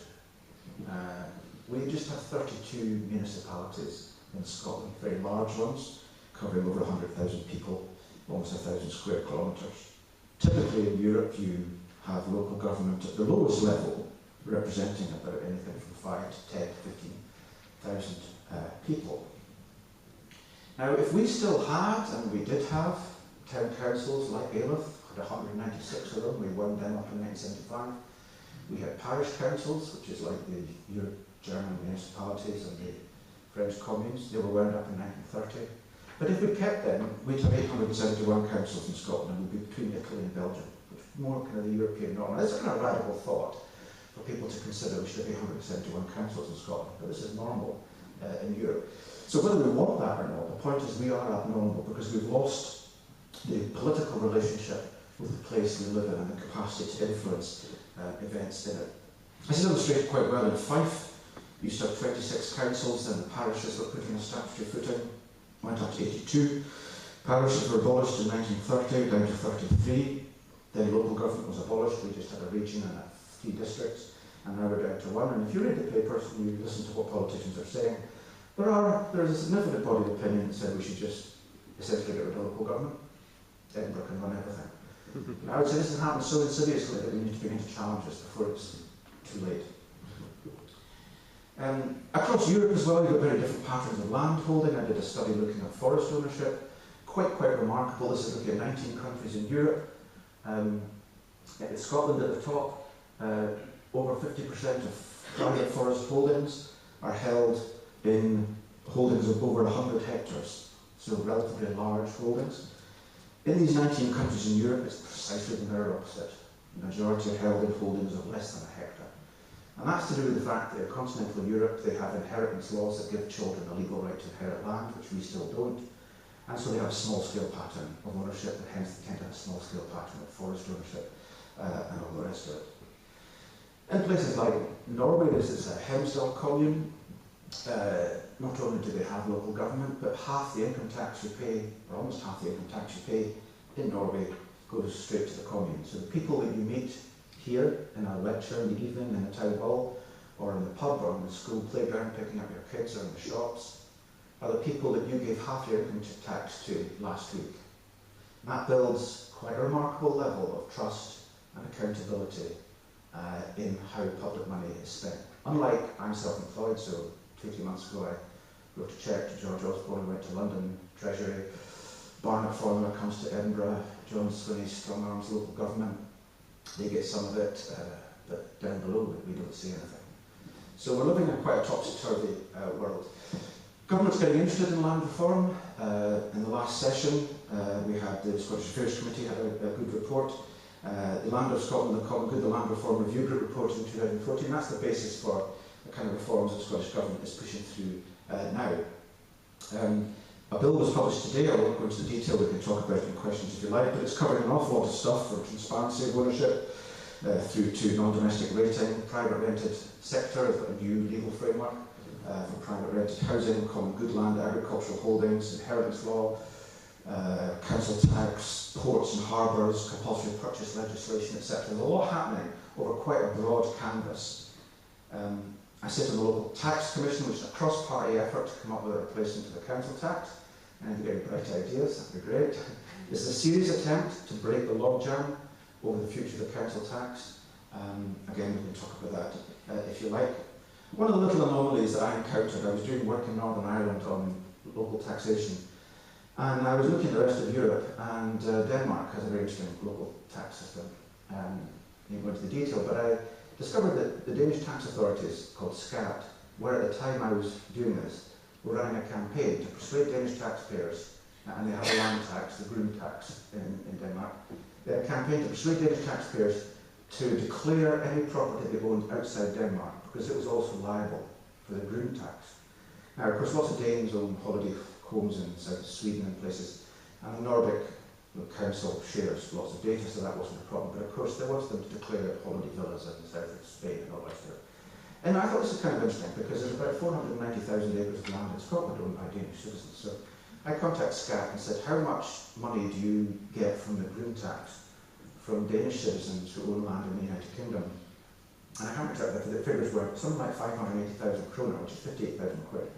We just have 32 municipalities in Scotland, very large ones, covering over 100,000 people, almost 1,000 square kilometres. Typically in Europe, you have local government at the lowest level, representing about anything from 5 to 10, 15,000 people. Now, if we still had, and we did have, town councils like Ayliffe, had 196 of them, we wound them up in 1975. We had parish councils, which is like the German municipalities and the French communes. They were wound up in 1930. But if we kept them, we'd have 871 councils in Scotland, and we'd be between Italy and Belgium, which is more kind of the European norm. Now, it's a kind of radical thought for people to consider we should have 871 councils in Scotland, but this is normal in Europe. So whether we want that or not, the point is we are abnormal because we've lost the political relationship with the place we live in and the capacity to influence events in it. This is illustrated quite well in Fife. We used to have 26 councils, then the parishes were put on a statutory footing, went up to 82. Parishes were abolished in 1930, down to 33. Then local government was abolished, we just had a region and 3 districts, and now we're down to 1. And if you read the papers and you listen to what politicians are saying, there is a significant body of opinion that said we should just essentially get rid of local government. Edinburgh can run everything. I would say this has happened so insidiously that we need to begin to challenge this before it's too late. Across Europe as well, you've got very different patterns of land holding. I did a study looking at forest ownership. Quite remarkable. This is looking at 19 countries in Europe. Scotland at the top, over 50% of private forest holdings are held in holdings of over 100 hectares, so relatively large holdings. In these 19 countries in Europe, it's precisely the mirror opposite. The majority are held in holdings of less than a hectare. And that's to do with the fact that in continental Europe, they have inheritance laws that give children a legal right to inherit land, which we still don't. And so they have a small-scale pattern of ownership, and hence they tend to have a small-scale pattern of forest ownership and all the rest of it. In places like Norway, this is a Hemsedal commune. Not only do they have local government, but half the income tax you pay, or almost half the income tax you pay in Norway, goes straight to the commune. So the people that you meet here in a lecture in the evening in the town hall, or in the pub, or in the school playground picking up your kids, or in the shops, are the people that you gave half your income tax to last week. And that builds quite a remarkable level of trust and accountability in how public money is spent. Unlike, I'm self-employed, so 2-3 months ago I wrote a cheque to George Osborne, went to London Treasury, Barnett Formula comes to Edinburgh, John Swinney Strong Arms Local Government, they get some of it, but down below we don't see anything. So we're living in quite a topsy-turvy world. Government's getting interested in land reform. In the last session, we had the Scottish Affairs Committee had a good report. The Land of Scotland, the Common Good, the Land Reform Review Group reported in 2014. That's the basis for the kind of reforms that the Scottish Government is pushing through now. A bill was published today. I won't go into the detail. We can talk about it in questions if you like, but it's covering an awful lot of stuff from transparency of ownership through to non-domestic rating, private rented sector, a new legal framework for private rented housing, common good land, agricultural holdings, inheritance law, council tax, ports and harbours, compulsory purchase legislation, etc. There's a lot happening over quite a broad canvas. I sit on the local tax commission, which is a cross-party effort to come up with a replacement to the council tax. And if you get bright ideas, that'd be great. This is a serious attempt to break the logjam over the future of the council tax. Again, we can talk about that if you like. One of the little anomalies that I encountered, I was doing work in Northern Ireland on local taxation, and I was looking at the rest of Europe, and Denmark has a very interesting local tax system. You go into the detail, but I discovered that the Danish tax authorities, called SCAT, were at the time I was doing this, were running a campaign to persuade Danish taxpayers, and they have a land tax, the Green tax in Denmark. They had a campaign to persuade Danish taxpayers to declare any property they owned outside Denmark, because it was also liable for the Green tax. Now, of course, lots of Danes own holiday homes in south of Sweden and places, and the Nordic Council shares lots of data, so that wasn't a problem. But of course, they wanted them to declare holiday villas in the south of Spain and all that stuff. And I thought this was kind of interesting because there's about 490,000 acres of land in Scotland owned by Danish citizens. So I contacted SCAT and said, how much money do you get from the green tax from Danish citizens who own land in the United Kingdom? And I haven't checked that the figures were something like 580,000 kroner, which is 58,000 quid,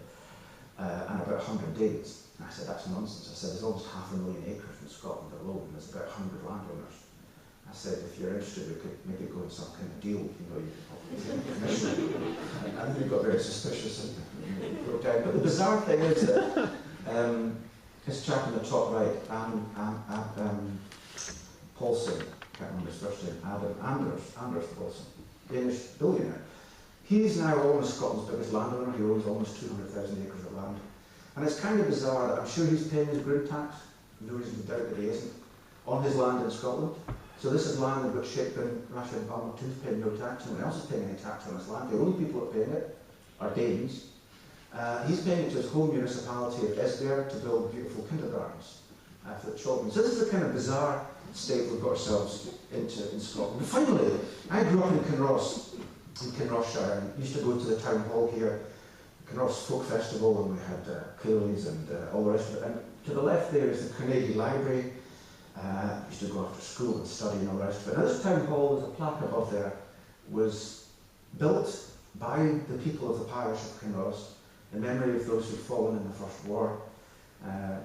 and about 100 days. And I said, that's nonsense. I said, there's almost 500,000 acres in Scotland alone, and there's about 100 landowners. I said, if you're interested, we could maybe go in some kind of deal, you know, you could take commission. And then we got very suspicious and broke down. But the bizarre thing is that this chap in the top right, Paulson, I can't remember his first name, Anders Paulson, Danish billionaire. He's now almost Scotland's biggest landowner. He owns almost 200,000 acres of land. And it's kind of bizarre that I'm sure he's paying his grid tax, no reason to doubt that he isn't, on his land in Scotland. So this is land in which Shaping, Russia and Palmer Tooth paid no tax. No one else is paying any tax on this land. The only people that are paying it are Danes. He's paying it to his home municipality of Esbjerg to build beautiful kindergartens for the children. So this is the kind of bizarre state we've got ourselves into in Scotland. And finally, I grew up in Kinrossshire, and used to go to the town hall here, Kinross Folk Festival, and we had Clearlys and all the rest of it. And to the left there is the Carnegie Library. Used to go after school and study and all the rest of it. Now this town hall, there's a plaque above there, was built by the people of the parish of Kinross in memory of those who'd fallen in the First War.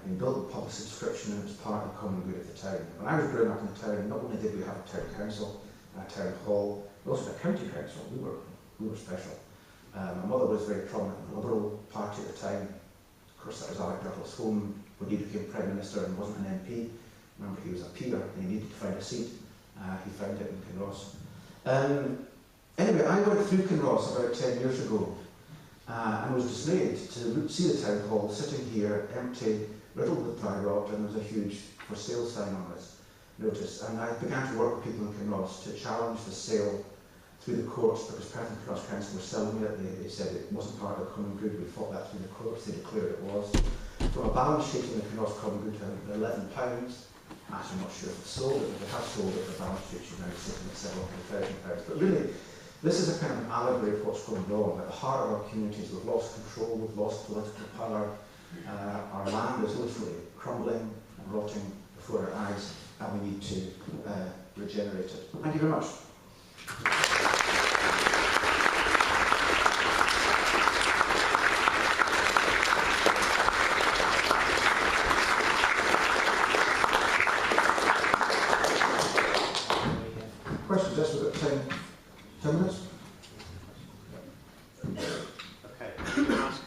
Been built with public subscription, and it was part of the common good of the town. When I was growing up in the town, not only did we have a town council and a town hall, we also had a county council. We were special. My mother was very prominent in the Liberal Party at the time. Of course, that was Alec Douglas Home when he became Prime Minister and wasn't an MP. Remember, he was a peer and he needed to find a seat. He found it in Kinross. Anyway, I went through Kinross about 10 years ago and was dismayed to see the town hall sitting here, empty, riddled with dry rot, and there was a huge for sale sign on it, notice. And I began to work with people in Kinross to challenge the sale through the courts, because Perth and Kinross Council were selling it. They said it wasn't part of the common good. We fought that through the courts. They declared it was. From a balance sheet in the Kinross common good to £11. Actually, I'm not sure if it's sold it, but they have sold it. The balance sheet should now be sitting at £700,000. But really, this is a kind of an allegory of what's going on. At the heart of our communities, we've lost control, we've lost political power. Our land is literally crumbling and rotting before our eyes, and we need to regenerate it. Thank you very much. Questions? Yes, we've got 10 minutes. Okay. Ask.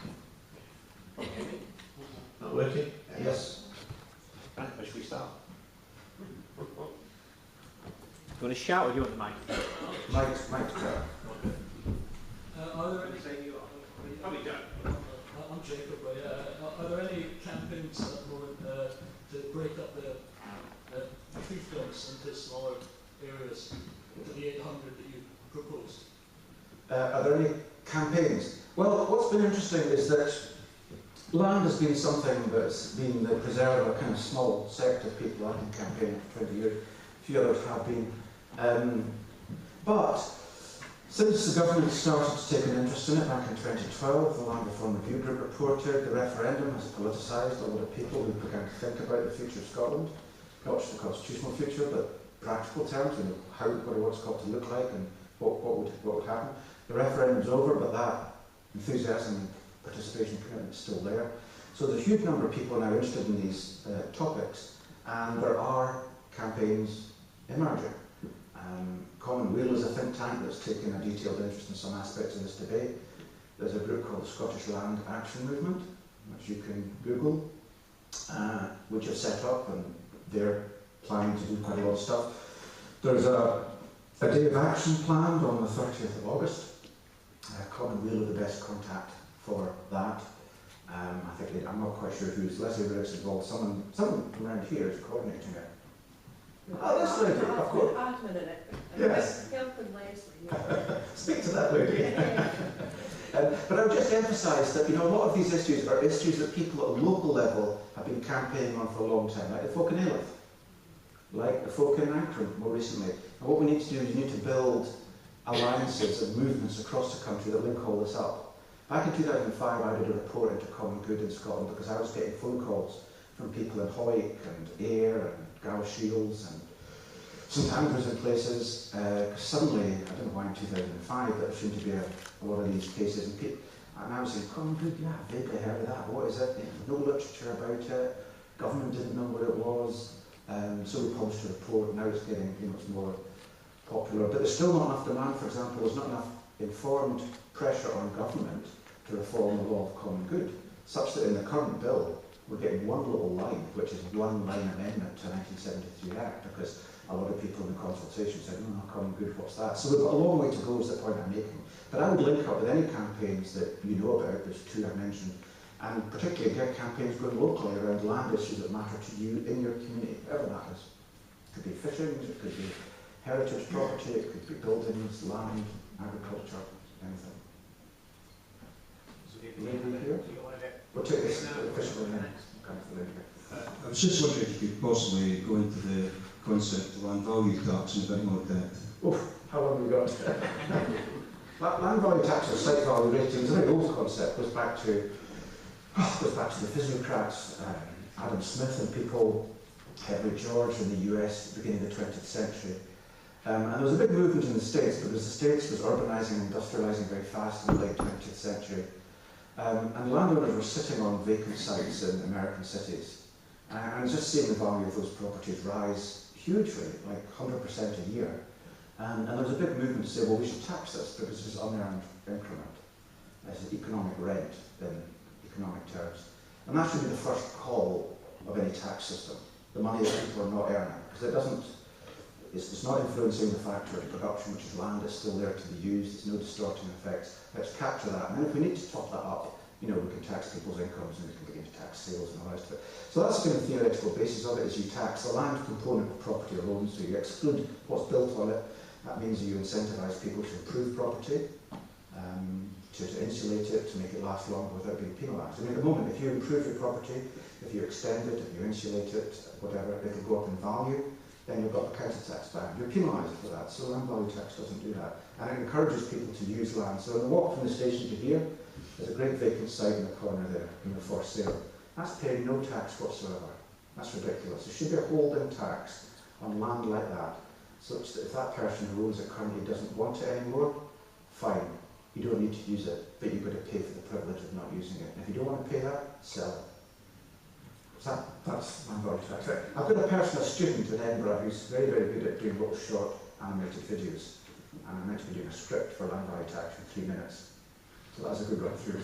Not working? Yes. Right, where should we start? You want to shout or do you want the microphone? Mike. Are there any? Probably don't. I'm Jacob. Are there any campaigns at the moment to break up the fiefdoms into smaller areas to the 800 that you proposed? Are there any campaigns? Well, what's been interesting is that land has been something that's been the preserve of a kind of small sect of people. I've been campaigning for 20 years. A few others have been. But since the government started to take an interest in it back in 2012, the Land Reform Review Group reported, the referendum has politicised a lot of people who began to think about the future of Scotland, not just the constitutional future, but practical terms, you know, what it's got to look like and what would happen. The referendum's over, but that enthusiasm and participation commitment is still there. So there's a huge number of people now interested in these topics, and there are campaigns emerging. Commonweal is a think tank that's taken a detailed interest in some aspects of this debate. There's a group called the Scottish Land Action Movement, which you can Google, which have set up, and they're planning to do quite a lot of stuff. There's a day of action planned on the 30th of August. Commonweal are the best contact for that. I'm not quite sure who's Leslie Rick's involved. Someone from around here is coordinating it. Oh, this lady, of course. Admin in it. Yes. Help and Leslie. Speak to that lady. But I would just emphasise that, you know, a lot of these issues are issues that people at a local level have been campaigning on for a long time, like the folk in Alyth, like the folk in Ancram more recently. And what we need to do is we need to build alliances and movements across the country that link all this up. Back in 2005, I did a report into Common Good in Scotland because I was getting phone calls from people in Hoyk and Ayr and Gowshiels and St Andrews and places. Suddenly, I don't know why in 2005, there seemed to be a lot of these cases. And I was saying, Common Good, yeah, I've vaguely heard of that. What is it? No literature about it. Government didn't know what it was. So we published a report. Now it's getting much more popular. But there's still not enough demand, for example. There's not enough informed pressure on government to reform the law of common good, such that in the current bill, we're getting one little line, which is one line amendment to the 1973 Act, because a lot of people in the consultation said, oh, common good, what's that? So we've got a long way to go, is the point I'm making. But I would link up with any campaigns that you know about, there's two I mentioned, and particularly get campaigns going locally around land issues that matter to you in your community, whatever that is. It could be fishing, it could be heritage property, it could be buildings, land, agriculture, anything. We'll take this fisherman next. I was just wondering if you could possibly go into the concept of land value tax in a bit more depth. Oh, how long have we got? Land value tax or site value rating is a very old concept. Goes back to the physiocrats, Adam Smith and people, Henry George in the US at the beginning of the 20th century. And there was a big movement in the States because the States was urbanising and industrialising very fast in the late 20th century. And landowners were sitting on vacant sites in American cities. And just seeing the value of those properties rise hugely, like 100% a year. And there was a big movement to say, well, we should tax this because it's unearned increment. It's an economic rent in economic terms. And that should be the first call of any tax system, the money that people are not earning. Because it's not influencing the factor of production, which is land, it's still there to be used, there's no distorting effects. Let's capture that. And then if we need to top that up, we can tax people's incomes and we can begin to tax sales and all the rest of it. So that's been the theoretical basis of it, is you tax the land component of property alone, so you exclude what's built on it. That means you incentivise people to improve property, to insulate it, to make it last longer without being penalised. I mean, at the moment, if you improve your property, if you extend it, if you insulate it, whatever, it'll go up in value, then you've got the council tax back. You're penalised for that, so land value tax doesn't do that. And it encourages people to use land. So in the walk from the station to here, there's a great vacant site in the corner there, for sale. That's paying no tax whatsoever. That's ridiculous. There should be a holding tax on land like that, such that if that person who owns it currently doesn't want it anymore, fine. You don't need to use it, but you've got to pay for the privilege of not using it. And if you don't want to pay that, sell it. That's land value tax. I've got a student in Edinburgh who's very, very good at doing little short animated videos. And I'm meant to be doing a script for land value tax in 3 minutes. So that's a good run through.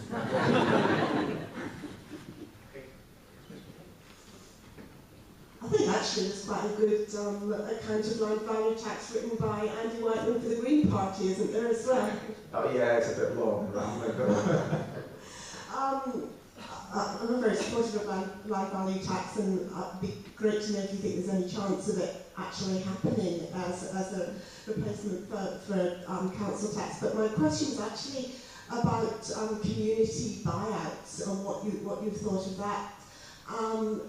I think actually there's quite a good account of land value tax written by Andy Wightman for the Green Party, isn't there, as well? Oh yeah, it's a bit long and rambling. I'm very supportive of land value tax, and it'd be great to know if you think there's any chance of it actually happening as a replacement for council tax. But my question is actually about community buyouts and what you've thought of that. And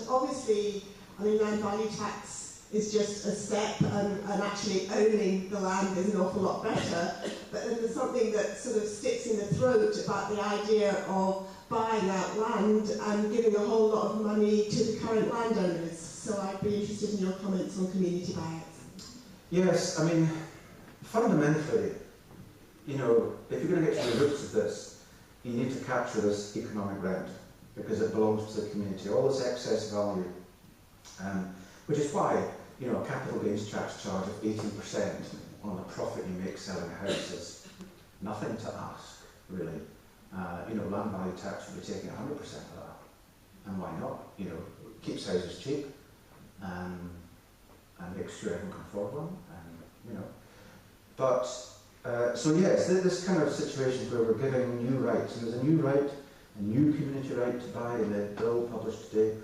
obviously, I mean, land value tax is just a step, and actually owning the land is an awful lot better. But then there's something that sort of sticks in the throat about the idea of buying out land and giving a whole lot of money to the current landowners. So I'd be interested in your comments on community buyouts. Yes, I mean, fundamentally, if you're going to get to the roots of this, you need to capture this economic rent, because it belongs to the community. All this excess value, which is why, a capital gains tax charge of 18% on the profit you make selling a house is nothing to ask, really. Land value tax would be taking 100% of that. And why not? Keeps houses cheap, and makes sure everyone can afford one, But, so yes, this kind of situation where we're giving new rights, and there's a new right, a new community right to buy in the bill published today,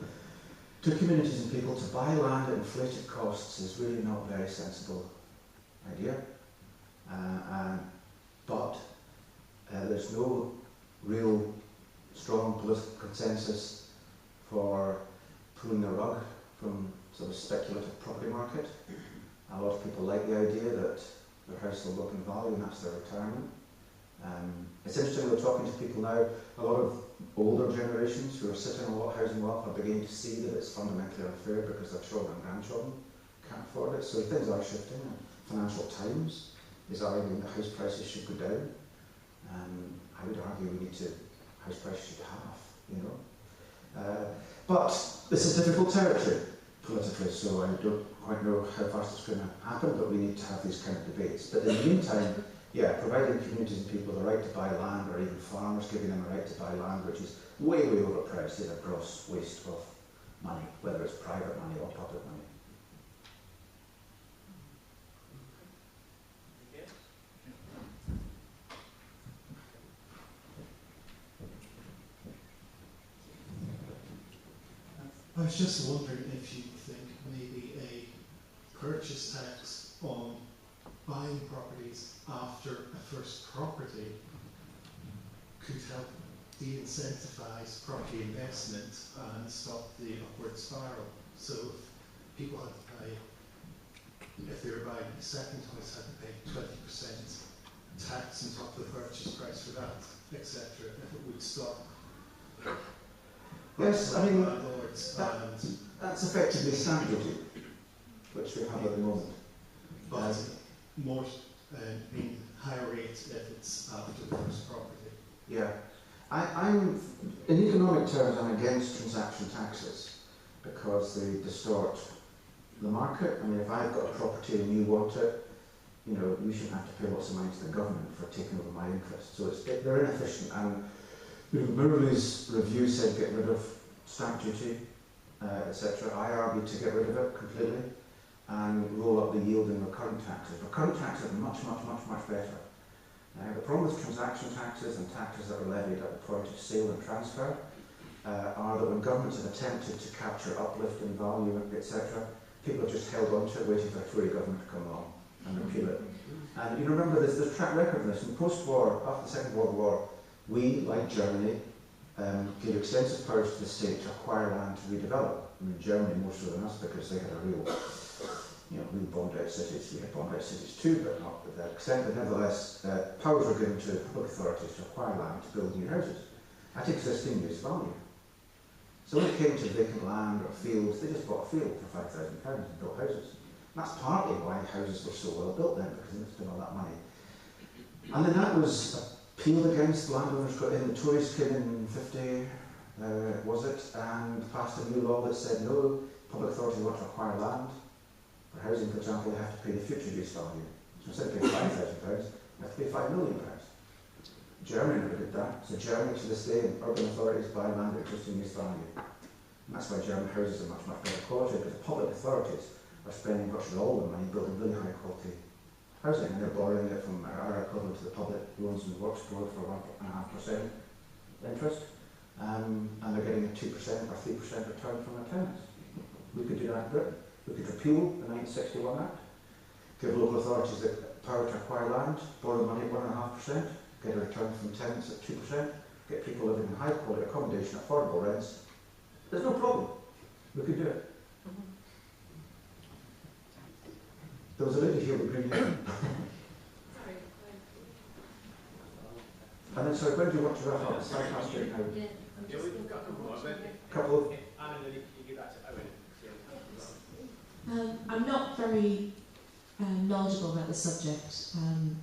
to communities and people to buy land at inflated costs is really not a very sensible idea. But there's no real strong political consensus for pulling the rug from sort of speculative property market. A lot of people like the idea that their house will look in value, and that's their retirement. It's interesting, we're talking to people now, a lot of older generations who are sitting on a lot of housing wealth are beginning to see that it's fundamentally unfair because their children and grandchildren can't afford it. So things are shifting. Financial Times is arguing that house prices should go down. I would argue house prices should halve, you know. But this is difficult territory politically, so I don't quite know how fast it's going to happen, but we need to have these kind of debates. But in the meantime, yeah, providing communities and people the right to buy land, or even farmers giving them the right to buy land, which is way, way overpriced, is a gross waste of money, whether it's private money or public money. I was just wondering if you think maybe a purchase tax on buying properties after a first property could help de-incentivise property investment and stop the upward spiral. So if people had to pay, if they were buying a second house, had to pay 20% tax on top of the purchase price for that, etc. If it would stop. Yes, I mean, landlords that's effectively stamp duty, which we have at the moment. but more being higher rate if it's after the first property. Yeah, I'm in economic terms, I'm against transaction taxes because they distort the market. I mean, if I've got a property and you want it, you know, you shouldn't have to pay lots of money to the government for taking over my interest. So they're inefficient. And you know, Murray's review said get rid of stamp duty, etc. I argued to get rid of it completely and roll up the yield in recurrent taxes. Recurrent taxes are much, much, much, much better. The problem with transaction taxes and taxes that are levied at the point of sale and transfer are that when governments have attempted to capture uplift in value, etc., people have just held on to it, waiting for a Tory government to come along and repeal it. And you remember there's track record of this. In post-war, after the Second World War, we, like Germany, gave extensive powers to the state to acquire land to redevelop. I mean, Germany more so than us because they had a real, you know, real bombed-out cities. We had bombed-out cities too, but not to that extent. But nevertheless, powers were given to public authorities to acquire land to build new houses at existing use value. So when it came to vacant land or fields, they just bought a field for £5,000 and built houses. And that's partly why houses were so well built then, because they spent all that money. And then that was appealed against, landowners got in, the Tories came in 50, was it, and passed a new law that said no, public authorities want to acquire land. For housing, for example, they have to pay the future use value. So instead of paying £5,000, they have to pay £5 million. Germany never did that. So Germany to this day, urban authorities buy land at existing use value. And that's why German houses are much, much better quality, because the public authorities are spending virtually all the money building really high quality housing, and they're borrowing it from our equivalent to the public loans and works board for 1.5% interest, and they're getting a 2% or 3% return from their tenants. We could do that in Britain. We could repeal the 1961 Act, give local authorities the power to acquire land, borrow money at 1.5%, get a return from tenants at 2%, get people living in high quality accommodation, affordable rents. There's no problem. We could do it. There was a lady here with green hair. And then, sorry, when do you want to wrap up? Sorry, past you now. Yeah, we've got a couple more. Couple of... Anna, then you give that to Owen. I'm not very knowledgeable about the subject. I'm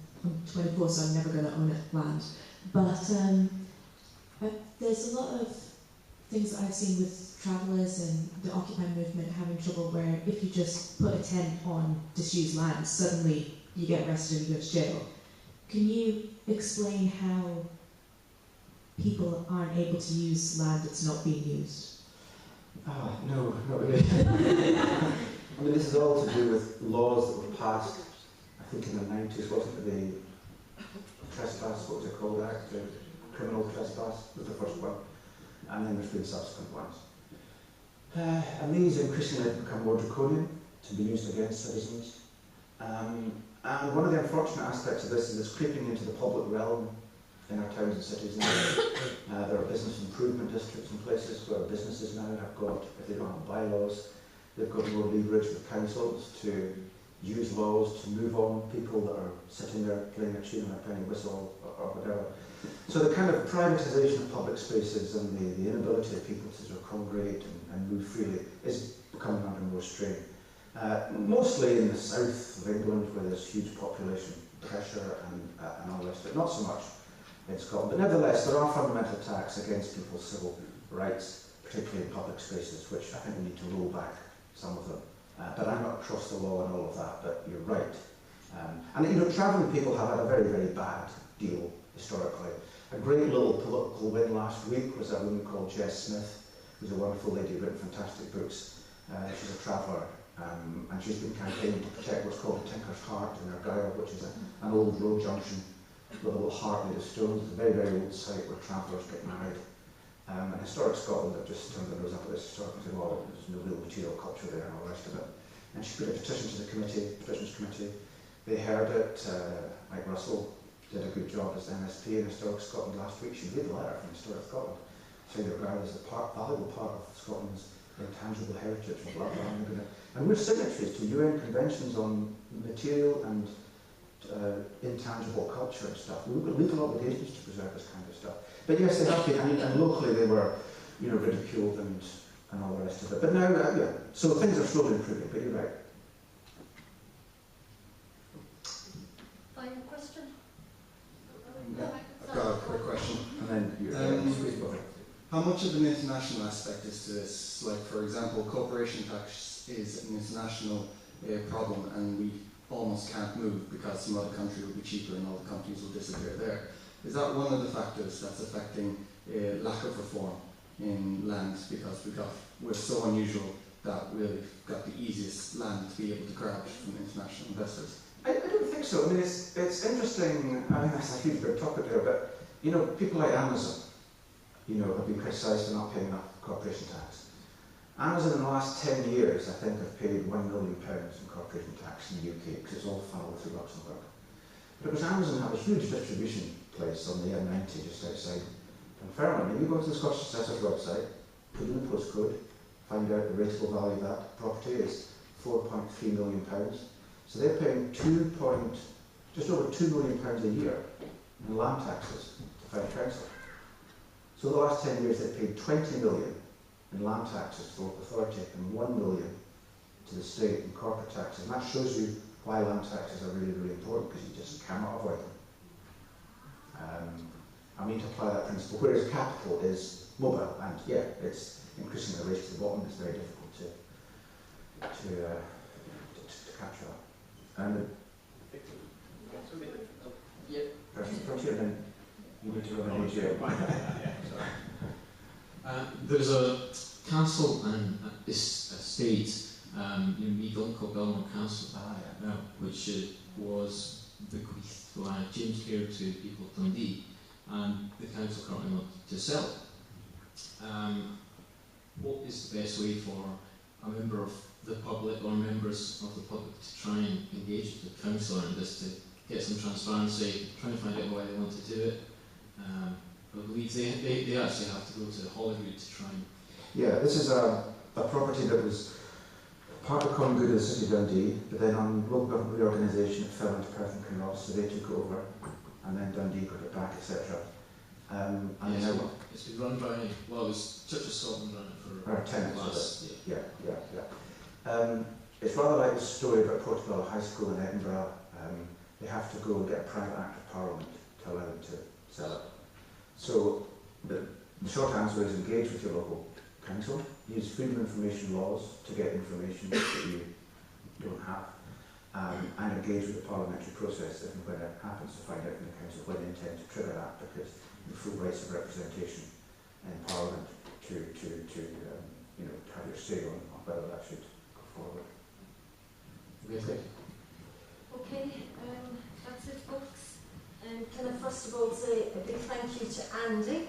24, so I'm never going to own land. But there's a lot of things that I've seen with travellers and the Occupy movement having trouble where if you just put a tent on disused land, suddenly you get arrested and you go to jail. Can you explain how people aren't able to use land that's not being used? No, not really. I mean, this is all to do with laws that were passed, I think in the 90s, wasn't it? The trespass, what was it called, Act? The criminal trespass was the first one. And then there's been subsequent ones. And these increasingly have become more draconian to be used against citizens. And one of the unfortunate aspects of this is it's creeping into the public realm in our towns and cities now. There are business improvement districts in places where businesses now have got, if they don't have bylaws, they've got more leverage with councils to use laws to move on people that are sitting there playing a tune and a penny whistle or whatever. So the kind of privatisation of public spaces and the inability of people to sort of congregate and move freely is becoming under more strain. Mostly in the south of England, where there's huge population pressure and all the rest of it. Not so much in Scotland, but nevertheless there are fundamental attacks against people's civil rights, particularly in public spaces, which I think we need to roll back some of them. But I'm not across the law and all of that, but you're right. And you know, travelling people have had a very, very bad deal historically. A great little political win last week was a woman called Jess Smith, who's a wonderful lady, written fantastic books. She's a traveller, and she's been campaigning to protect what's called the Tinker's Heart in Argyll, which is an old road junction with a little heart made of stones. It's a very, very old site where travellers get married. And Historic Scotland have just turned their nose up at this historic and said, well, there's no real material culture there and all the rest of it. And she put a petition to the petitions committee. They heard it. Mike Russell did a good job as MSP in Historic Scotland last week. She read the letter from Historic Scotland, saying they're regarded as a valuable part of Scotland's intangible heritage and blah, blah, blah. And we're signatories to UN conventions on material and intangible culture and stuff. We've got legal obligations to preserve this kind of stuff. But yes, they have been, and locally they were, you know, ridiculed and all the rest of it. But now, yeah, so things are slowly improving, but you're right. Final question? I've got a quick question. And then you how much of an international aspect is to this? Like, for example, corporation tax is an international problem, and we almost can't move because some other country will be cheaper and all the companies will disappear there. Is that one of the factors that's affecting lack of reform in land? Because we're so unusual that we've got the easiest land to be able to grab from international investors. I don't think so. I mean, it's interesting. I mean, that's a huge big topic there, but you know, people like Amazon, you know, have been criticised for not paying enough corporation tax. Amazon in the last 10 years, I think, have paid £1 million in corporation tax in the UK because it's all funneled through Luxembourg. But because Amazon have a huge distribution place on the M90 just outside Dunfermline, you go to the Scottish Assessor's website, put in the postcode, find out the rateable value of that property is £4.3 million. So they're paying just over £2 million a year in land taxes to French Council. So the last 10 years they've paid 20 million in land taxes to local authority and 1 million to the state in corporate taxes. And that shows you why land taxes are really, really important, because you just cannot avoid them. I mean to apply that principle, whereas capital is mobile, and yeah, it's increasing the race to the bottom. It's very difficult to capture that. And from here, then you need to run an AGM. There's a castle and estate, Meaduncle Belmont Castle, which was bequeathed by James Kerr to people of Dundee, and the council currently want to sell it. What is the best way for a member of the public or members of the public to try and engage with the councillor in this, to get some transparency, trying to find out why they want to do it? I believe they actually have to go to Hollywood to try and... Yeah, this is a property that was part of common good of the City of Dundee, but then on local government reorganisation it fell into Perth and Kinross, so they took it over, and then Dundee got it back, etc. It's been run by, well, it was Church of Scotland run it for 10 last, yeah. It's rather like the story about Portobello High School in Edinburgh. They have to go and get a private Act of Parliament to allow them to sell it. So the short answer is engage with your local council, use freedom of information laws to get information that you don't have, and engage with the parliamentary process if and when it happens, to find out from the council when they intend to trigger that, because the full rights of representation in Parliament to have your say on whether that should go forward. Okay, that's it, folks. Can I first of all say a big thank you to Andy